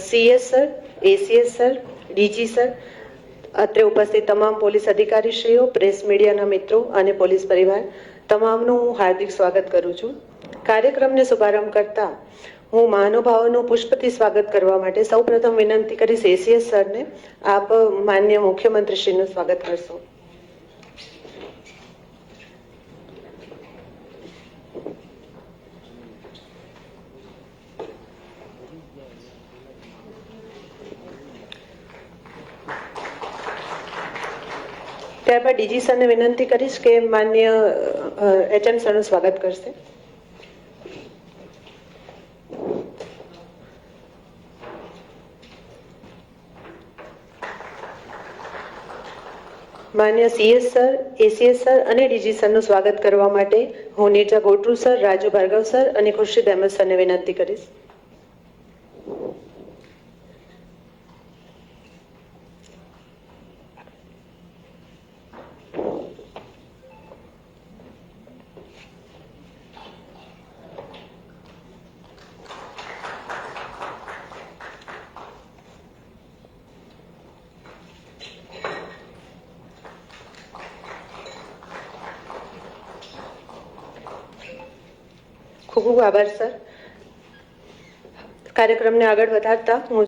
CS sir, ACS sir, DG sir, અત્રે ઉપસ્થિત તમામ પોલીસ અધિકારીશ્રીઓ, પ્રેસ મીડિયાના મિત્રો અને પોલીસ પરિવાર તમામનું હું હાર્દિક સ્વાગત કરું છું. કાર્યક્રમને શુભારંભ કરતા હું મહાનુભાવોનું પુષ્પથી સ્વાગત કરવા માટે સૌપ્રથમ વિનંતી કરીશ ACS સરને. આપ માન્ય મુખ્યમંત્રીશ્રીનું સ્વાગત કરશો. ત્યારબાદ DG સરને વિનંતી કરીશ કે માન્ય HM સરનું સ્વાગત કરશે. માન્ય CS સર, ACS સર અને DG સરનું સ્વાગત કરવા માટે હું નીરજા ગોટરુ સર, રાજુ ભાર્ગવ સર અને ખુરશીદ અહેમદ સરને વિનંતી કરીશ. ખૂબ ખૂબ આભાર સર. કાર્યક્રમને આગળ વધારતા હું